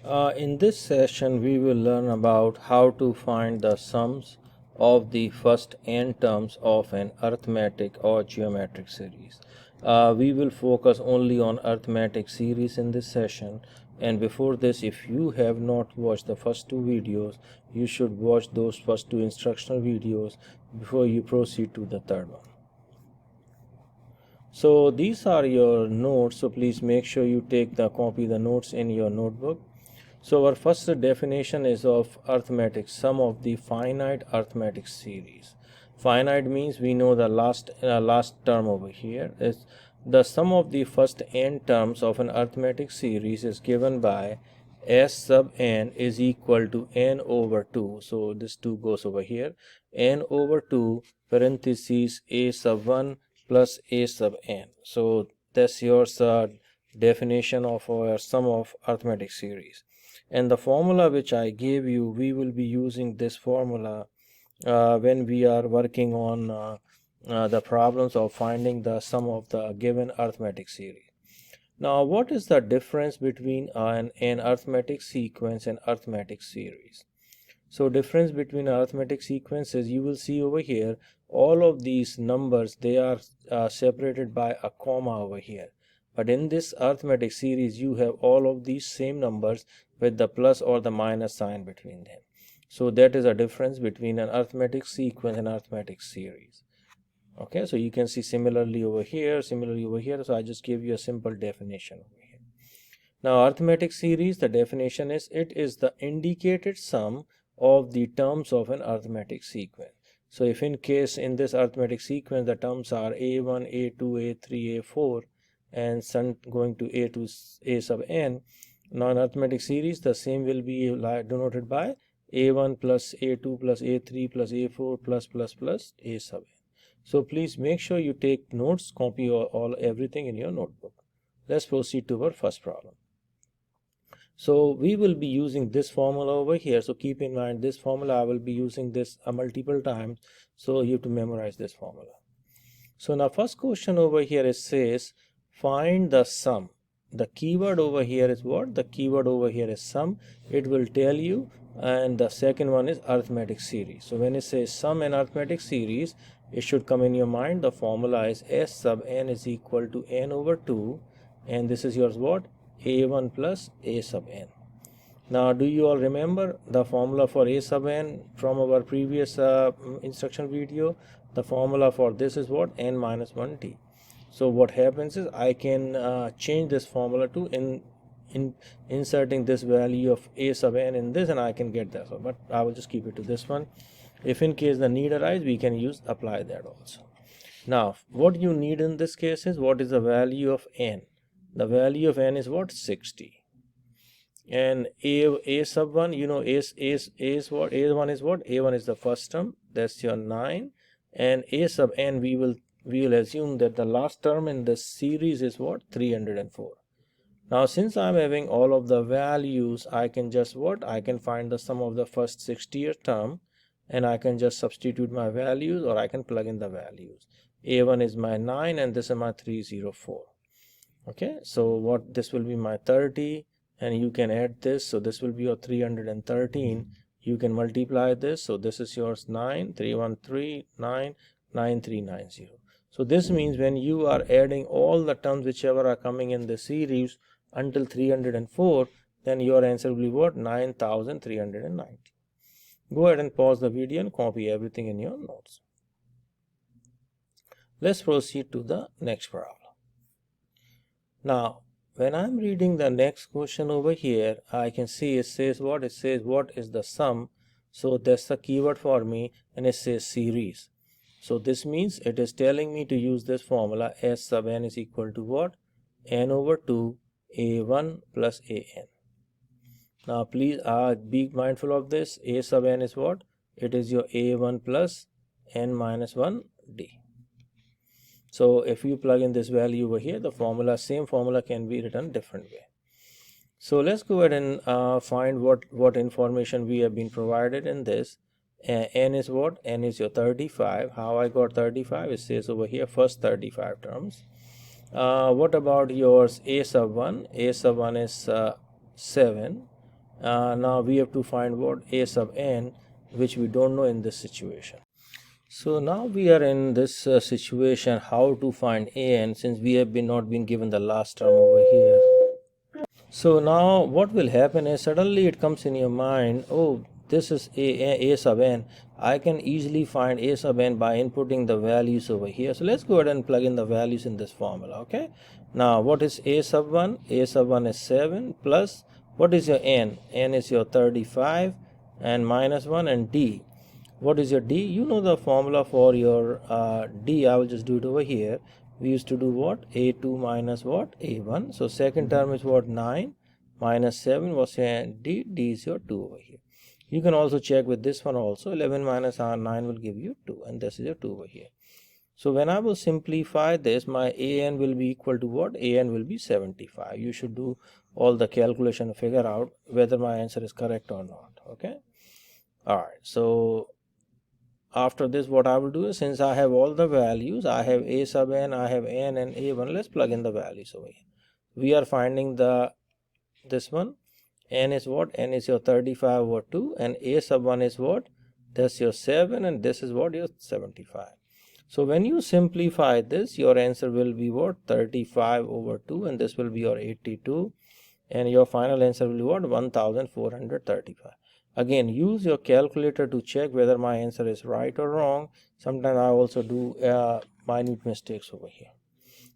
In this session, we will learn about how to find the sums of the first n terms of an arithmetic or geometric series. We will focus only on arithmetic series in this session. And before this, if you have not watched the first two videos, you should watch those first two instructional videos before you proceed to the third one. So these are your notes, so please make sure you copy the notes in your notebook. So our first definition is of arithmetic sum of the finite arithmetic series. Finite means we know the last term over here is the sum of the first n terms of an arithmetic series is given by s sub n is equal to n over 2. So this 2 goes over here. N over 2 parentheses a sub 1 plus a sub n. So that's your definition of our sum of arithmetic series. And the formula which I gave you, we will be using this formula when we are working on the problems of finding the sum of the given arithmetic series. Now, what is the difference between an arithmetic sequence and arithmetic series? So difference between arithmetic sequences, you will see over here, all of these numbers, they are separated by a comma over here. But in this arithmetic series, you have all of these same numbers with the plus or the minus sign between them. So that is a difference between an arithmetic sequence and arithmetic series. Okay, so you can see similarly over here. So I just gave you a simple definition over here. Now arithmetic series, the definition is, it is the indicated sum of the terms of an arithmetic sequence. So if in case in this arithmetic sequence the terms are a1, a2, a3, a4 and some going to a to a sub n, now in arithmetic series the same will be denoted by a1 plus a2 plus a3 plus a4 plus a sub n. So please make sure you take notes, copy everything in your notebook. Let's proceed to our first problem. So we will be using this formula over here. So keep in mind this formula, I will be using this multiple times. So you have to memorize this formula. So now first question over here, it says find the sum. The keyword over here is what? The keyword over here is sum. It will tell you. And the second one is arithmetic series. So when it says sum and arithmetic series, it should come in your mind. The formula is s sub n is equal to n over 2. And this is yours what? a1 plus a sub n. Now do you all remember the formula for a sub n from our previous instruction video? The formula for this is what? N minus 1t. So what happens is I can change this formula to inserting this value of a sub n in this, and I can get that. But I will just keep it to this one. If in case the need arise, we can apply that also. Now what you need in this case is, what is the value of n? The value of n is what? 60. And a sub 1, you know, is what? A1 is what? A1 is the first term, that's your 9. And a sub n, we will assume that the last term in this series is what? 304. Now since I'm having all of the values, I can just what? I can find the sum of the first 60th term, and I can just substitute my values, or I can plug in the values. A1 is my 9 and this is my 304. Okay, so what this will be my 30, and you can add this, so this will be your 313. You can multiply this, so this is yours 9 313 9 9390. So this means when you are adding all the terms whichever are coming in the series until 304, then your answer will be what? 9390. Go ahead and pause the video and copy everything in your notes. Let's proceed to the next problem. Now, when I'm reading the next question over here, I can see it says what? It says what is the sum? So that's the keyword for me, and it says series. So this means it is telling me to use this formula, s sub n is equal to what? N over 2 a1 plus an. Now please be mindful of this. A sub n is what? It is your a1 plus n minus 1 d. So if you plug in this value over here, the formula, same formula can be written different way. So let's go ahead and find what information we have been provided in this. N is what? N is your 35. How I got 35? It says over here first 35 terms. What about yours? A sub 1? A sub 1 is 7. Now we have to find what? A sub n, which we don't know in this situation. So now we are in this situation, how to find an, since we have not been given the last term over here. So now what will happen is suddenly it comes in your mind, oh, this is a sub n. I can easily find a sub n by inputting the values over here. So let's go ahead and plug in the values in this formula. Okay, now what is a sub 1? A sub 1 is 7 plus what is your n? N is your 35 and minus 1, and d. What is your d? You know the formula for your d. I will just do it over here. We used to do what? A2 minus what? A1. So second term is what? 9 minus 7 was your d. D is your 2 over here. You can also check with this one also. 11 minus 9 will give you 2, and this is your 2 over here. So when I will simplify this, my an will be equal to what? An will be 75. You should do all the calculation, figure out whether my answer is correct or not. Okay. All right. So after this, what I will do is, since I have all the values, I have a sub n, I have n and a1, let's plug in the values over here. We are finding this one. N is what? N is your 35 over 2, and a sub 1 is what? That's your 7, and this is what? Your 75. So when you simplify this, your answer will be what? 35 over 2, and this will be your 82, and your final answer will be what? 1435. Again, use your calculator to check whether my answer is right or wrong. Sometimes I also do minute mistakes over here.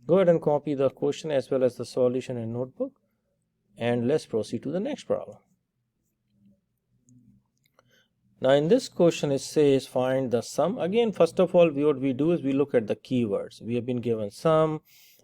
Go ahead and copy the question as well as the solution in notebook, and let's proceed to the next problem. Now in this question it says find the sum. Again, first of all, what we do is we look at the keywords. We have been given sum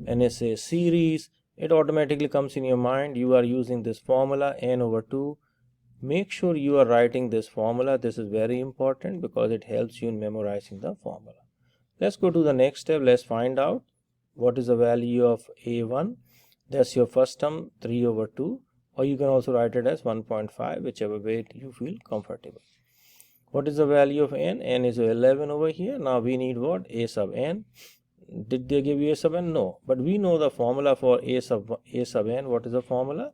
and it says series. It automatically comes in your mind. You are using this formula n over 2. Make sure you are writing this formula. This is very important because it helps you in memorizing the formula. Let's go to the next step. Let's find out what is the value of a1. That's your first term, 3 over 2, or you can also write it as 1.5, whichever way you feel comfortable. What is the value of n? N is 11 over here. Now we need what? A sub n. Did they give you a sub n? No, but we know the formula for a sub n. What is the formula?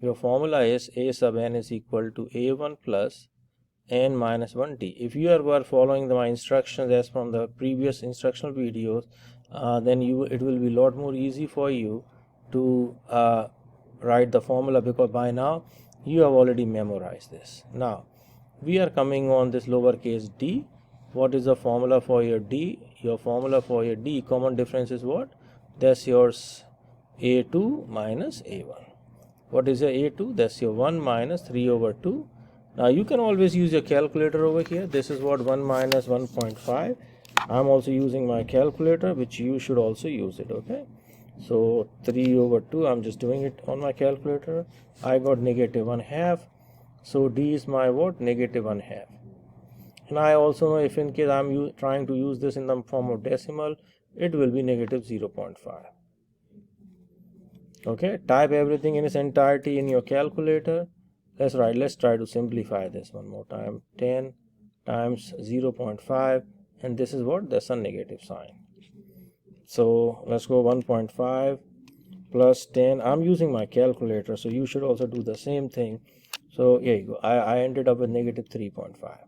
Your formula is a sub n is equal to a1 plus n minus 1d. If you were following my instructions as from the previous instructional videos, then it will be a lot more easy for you to write the formula, because by now you have already memorized this. Now we are coming on this lowercase d. What is the formula for your d? Your formula for your d, common difference is what? That's yours a2 minus a1. What is your a2? That's your 1 minus 3 over 2. Now you can always use your calculator over here. This is what? 1 minus 1.5. I'm also using my calculator, which you should also use it. Okay, so 3 over 2, I'm just doing it on my calculator. I got negative 1/2. So d is my what? Negative 1/2. And I also know if in case I'm trying to use this in the form of decimal, it will be negative 0.5. Okay, type everything in its entirety in your calculator. Let's try to simplify this one more time. 10 times 0.5, and this is what? That's a negative sign. So let's go 1.5 plus 10. I'm using my calculator, so you should also do the same thing. So here you go. I ended up with negative 3.5.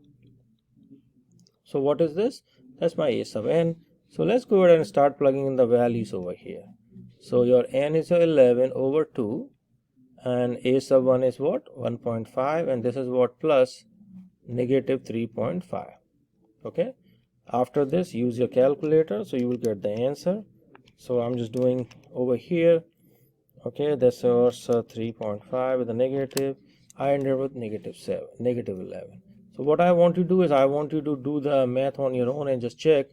So what is this? That's my a sub n. So let's go ahead and start plugging in the values over here. So your n is 11 over 2, and a sub 1 is what? 1.5, and this is what? Plus negative 3.5. Okay, after this use your calculator, so you will get the answer. So I'm just doing over here. Okay, that's our 3.5 with a negative. I ended with negative 11. So what I want to do is I want you to do the math on your own and just check,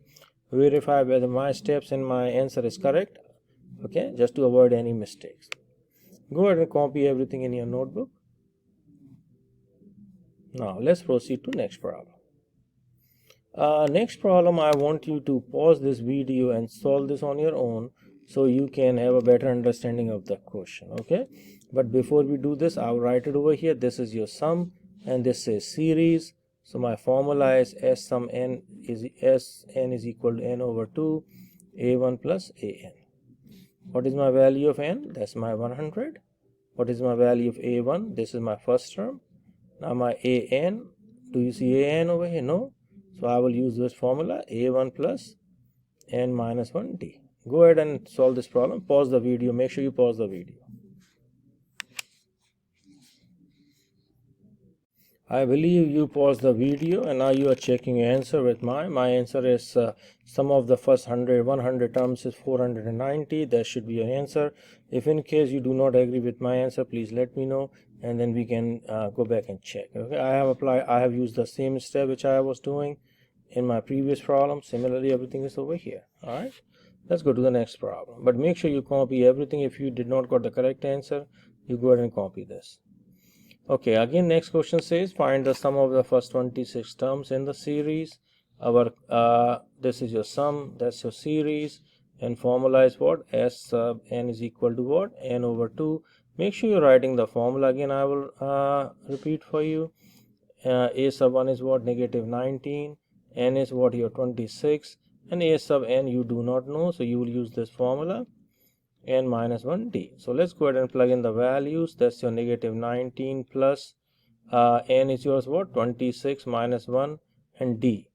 verify whether my steps and my answer is correct. Okay, just to avoid any mistakes. Go ahead and copy everything in your notebook. Now let's proceed to next problem. Next problem, I want you to pause this video and solve this on your own so you can have a better understanding of the question. Okay, but before we do this, I'll write it over here. This is your sum and this is series. So my formula is s sum n is equal to n over 2 a1 plus an. What is my value of n? That's my 100. What is my value of a1? This is my first term. Now my an, do you see an over here? No. So I will use this formula, a1 plus n minus 1d. Go ahead and solve this problem. Pause the video. Make sure you pause the video. I believe you paused the video and now you are checking your answer with my answer is sum of the first 100 terms is 490. That should be your answer. If in case you do not agree with my answer, please let me know and then we can go back and check. Okay, I have used the same step which I was doing in my previous problem. Similarly, everything is over here. All right, let's go to the next problem, but make sure you copy everything. If you did not got the correct answer, you go ahead and copy this. Okay, again next question says find the sum of the first 26 terms in the series. Our this is your sum, that's your series, and formula is what? S sub n is equal to what? N over 2. Make sure you're writing the formula again. I will repeat for you. A sub 1 is what? Negative 19. N is what? Your 26. And A sub n you do not know, so you will use this formula, n minus 1d. So let's go ahead and plug in the values. That's your negative 19 plus n is yours what? 26 minus 1 and d.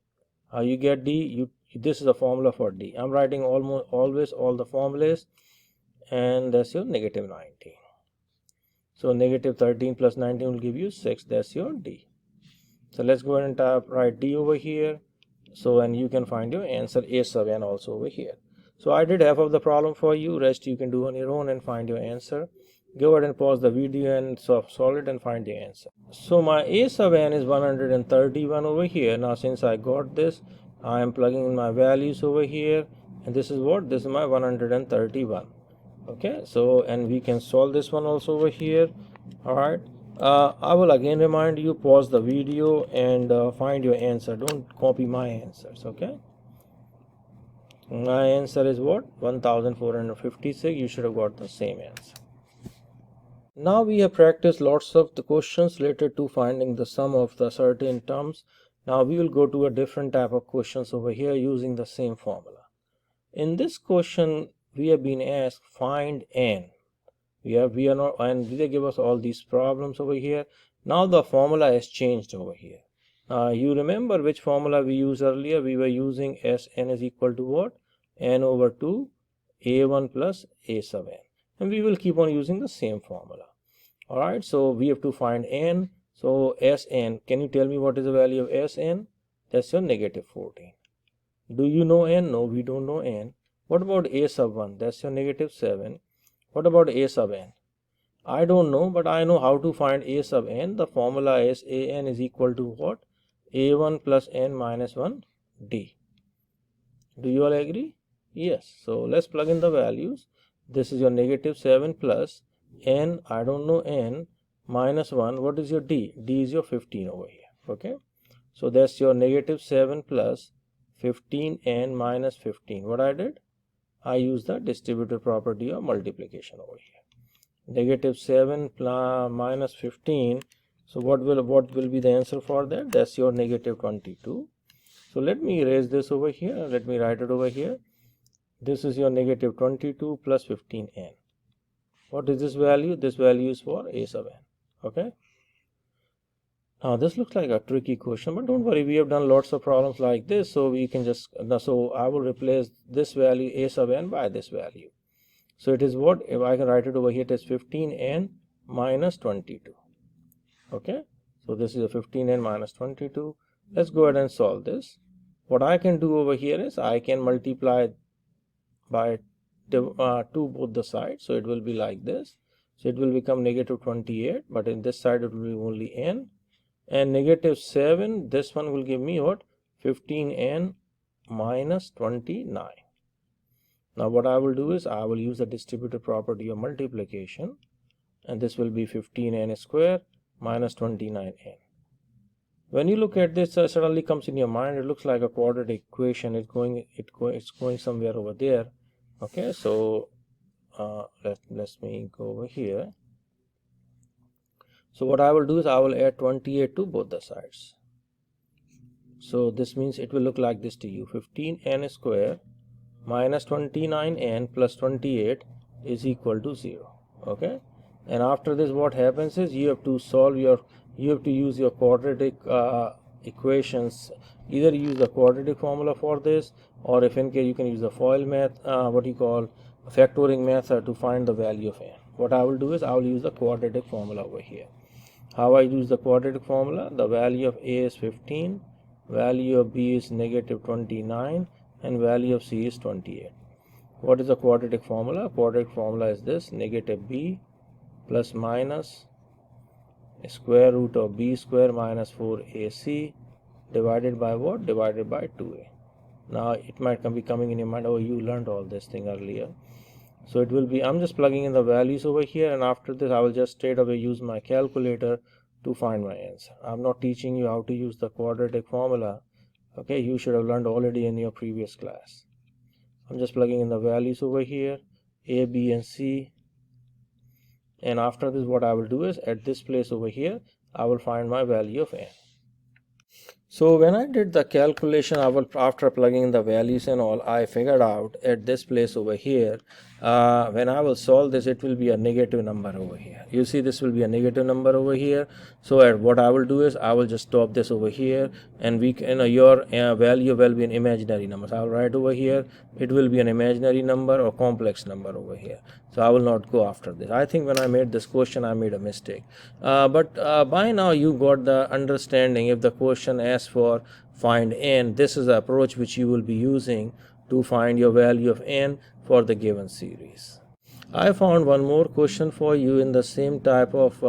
You get d. This is the formula for d. I'm writing always all the formulas, and that's your negative 19. So negative 13 plus 19 will give you 6. That's your d. So let's go ahead and write d over here. So and you can find your answer a sub n also over here. So I did half of the problem for you. Rest you can do on your own and find your answer. Go ahead and pause the video and solve it and find the answer. So my a sub n is 131 over here. Now since I got this, I am plugging in my values over here, and this is what? This is my 131. Okay, so and we can solve this one also over here. All right, I will again remind you, pause the video and find your answer. Don't copy my answers. Okay, my answer is what? 1456. You should have got the same answer. Now we have practiced lots of the questions related to finding the sum of the certain terms. Now we will go to a different type of questions over here using the same formula. In this question we have been asked find n. We are not, and they give us all these problems over here. Now the formula has changed over here. You remember which formula we used earlier? We were using Sn is equal to what? N over 2 a1 plus a sub n, and we will keep on using the same formula. All right, so we have to find n. So Sn, can you tell me what is the value of Sn? That's your negative 14. Do you know n? No, we don't know n. What about a sub 1? That's your negative 7. What about a sub n? I don't know, but I know how to find a sub n. The formula is an is equal to what? A1 plus n minus 1 d. Do you all agree? Yes. So let's plug in the values. This is your negative 7 plus n, I don't know n, minus 1. What is your d? D is your 15 over here. Okay. So that's your negative 7 plus 15n minus 15. What I did? I use the distributive property of multiplication over here. Negative 7 minus 15. So what will be the answer for that? That's your negative 22. So let me erase this over here. Let me write it over here. This is your negative 22 plus 15n. What is this value? This value is for a sub n. Okay. Now this looks like a tricky question, but don't worry, we have done lots of problems like this, so we can just, so I will replace this value a sub n by this value. So it is what? If I can write it over here, it is 15n minus 22. Okay, so this is a 15n minus 22. Let's go ahead and solve this. What I can do over here is I can multiply by 2 both the sides, so it will be like this. So it will become negative 28, but in this side it will be only n. And negative 7, this one will give me what? 15n minus 29. Now what I will do is I will use the distributive property of multiplication, and this will be 15n square minus 29n. When you look at this, suddenly comes in your mind, it looks like a quadratic equation. It's going somewhere over there. Okay, so let me go over here. So what I will do is I will add 28 to both the sides. So this means it will look like this to you. 15n square minus 29n plus 28 is equal to 0. Okay. And after this, what happens is you have to use your quadratic equations. Either use the quadratic formula for this, or if in case you can use the FOIL math, what you call factoring method, to find the value of n. What I will do is I will use the quadratic formula over here. How I use the quadratic formula? The value of a is 15, value of b is negative 29, and value of c is 28. What is the quadratic formula? Quadratic formula is this: negative b plus minus square root of b square minus 4ac divided by what? Divided by 2a. Now it might be coming in your mind, oh, you learned all this thing earlier. So it will be, I'm just plugging in the values over here, and after this I will just straight away use my calculator to find my answer. I'm not teaching you how to use the quadratic formula. Okay, you should have learned already in your previous class. I'm just plugging in the values over here, a, b, and c. And after this, what I will do is, at this place over here, I will find my value of n. So when I did the calculation, after plugging in the values and all, I figured out at this place over here, when I will solve this, it will be a negative number over here. You see, this will be a negative number over here. So what I will do is, I will just stop this over here, and your value will be an imaginary number. So I will write over here, it will be an imaginary number or complex number over here. So I will not go after this. I think when I made this question, I made a mistake. But by now you got the understanding. If the question asks for find n, this is the approach which you will be using to find your value of n for the given series. I found one more question for you in the same type of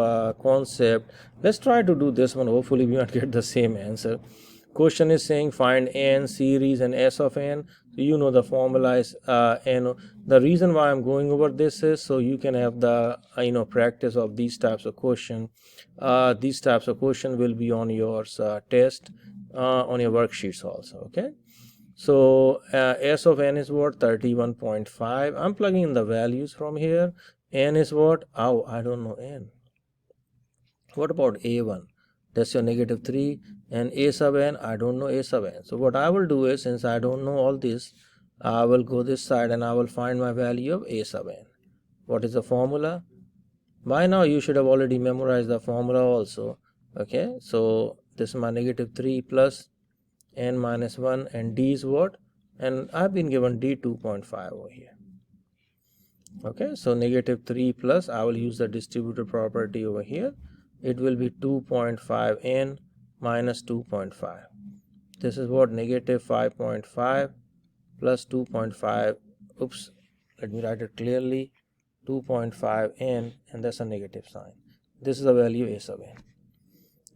concept. Let's try to do this one. Hopefully we won't get the same answer. Question is saying find n series and s of n. So you know the formula is n. The reason why I'm going over this is so you can have the practice of these types of question. These types of question will be on your test, on your worksheets also. Okay. So s of n is what? 31.5. I'm plugging in the values from here. N is what? Oh, I don't know n. What about a1? That's your negative 3. And a sub n, I don't know a sub n. So what I will do is, since I don't know all this, I will go this side and I will find my value of a sub n. What is the formula? By now you should have already memorized the formula also. Okay, so this is my negative 3 plus n minus 1, and d is what? And I've been given d 2.5 over here. Okay, so negative 3 plus, I will use the distributive property over here. It will be 2.5 n minus 2.5. This is what? Negative 5.5 plus 2.5. Oops, let me write it clearly. 2.5 n, and that's a negative sign. This is the value a sub n.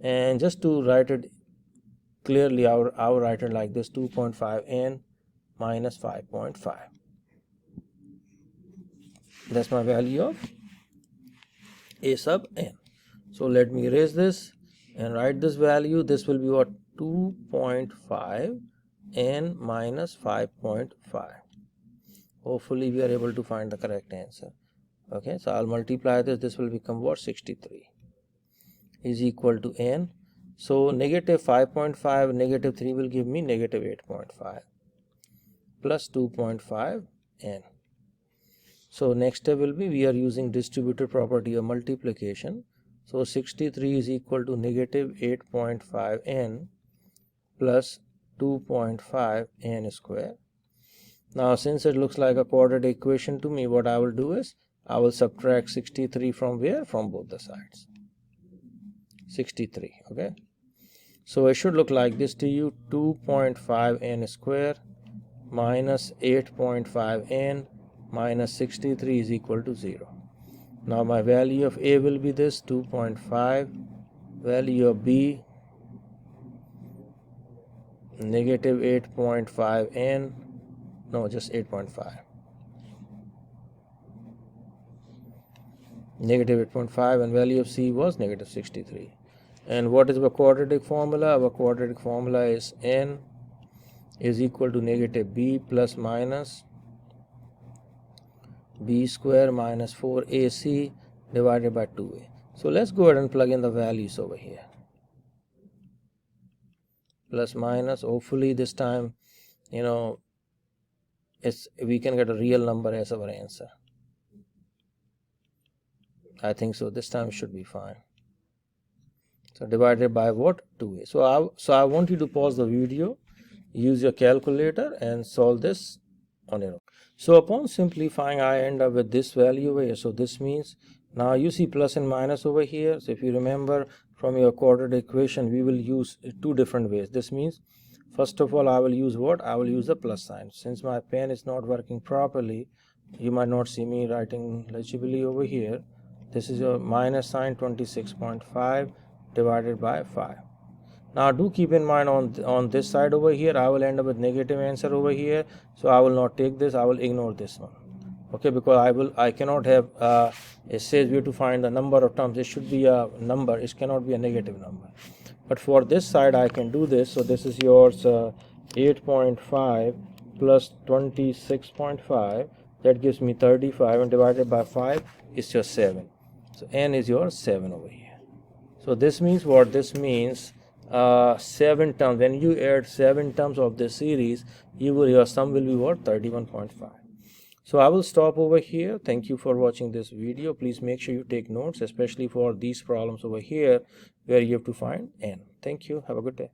And just to write it clearly, I will write it like this: 2.5 n minus 5.5. That's my value of a sub n. So let me erase this and write this value. This will be what? 2.5 n minus 5.5. Hopefully we are able to find the correct answer. Okay, so I'll multiply this. This will become what? 63 is equal to n. So negative 5.5, negative 3 will give me negative 8.5 plus 2.5 n. So next step will be, we are using distributive property of multiplication. So 63 is equal to negative 8.5 n plus 2.5 n square. Now since it looks like a quadratic equation to me, what I will do is, I will subtract 63 from where? From both the sides. 63. Okay, so it should look like this to you: 2.5 n square minus 8.5 n minus 63 is equal to 0. Now my value of a will be this: 2.5, value of b negative 8.5 n, no, just 8.5, negative 8.5, and value of c was negative 63. And what is the quadratic formula? Our quadratic formula is n is equal to negative b plus minus b square minus 4ac divided by 2a. So let's go ahead and plug in the values over here. Plus minus, hopefully this time, we can get a real number as our answer. I think so. This time it should be fine. So divided by what? 2a. So I want you to pause the video, use your calculator and solve this on your own. So upon simplifying, I end up with this value over here. So this means now you see plus and minus over here. So if you remember from your quadratic equation, we will use two different ways. This means first of all, I will use what? I will use the plus sign. Since my pen is not working properly, you might not see me writing legibly over here. This is your minus sign 26.5 divided by 5. Now do keep in mind on this side over here, I will end up with negative answer over here. So I will not take this, I will ignore this one. Okay, because I cannot have it says we have to find the number of terms. It should be a number, it cannot be a negative number. But for this side I can do this. So this is yours 8.5 plus 26.5, that gives me 35, and divided by 5 is your 7. So n is your 7 over here. So this means what? This means 7 terms. When you add 7 terms of this series, your sum will be what? 31.5. So I will stop over here. Thank you for watching this video. Please make sure you take notes, especially for these problems over here where you have to find n. Thank you. Have a good day.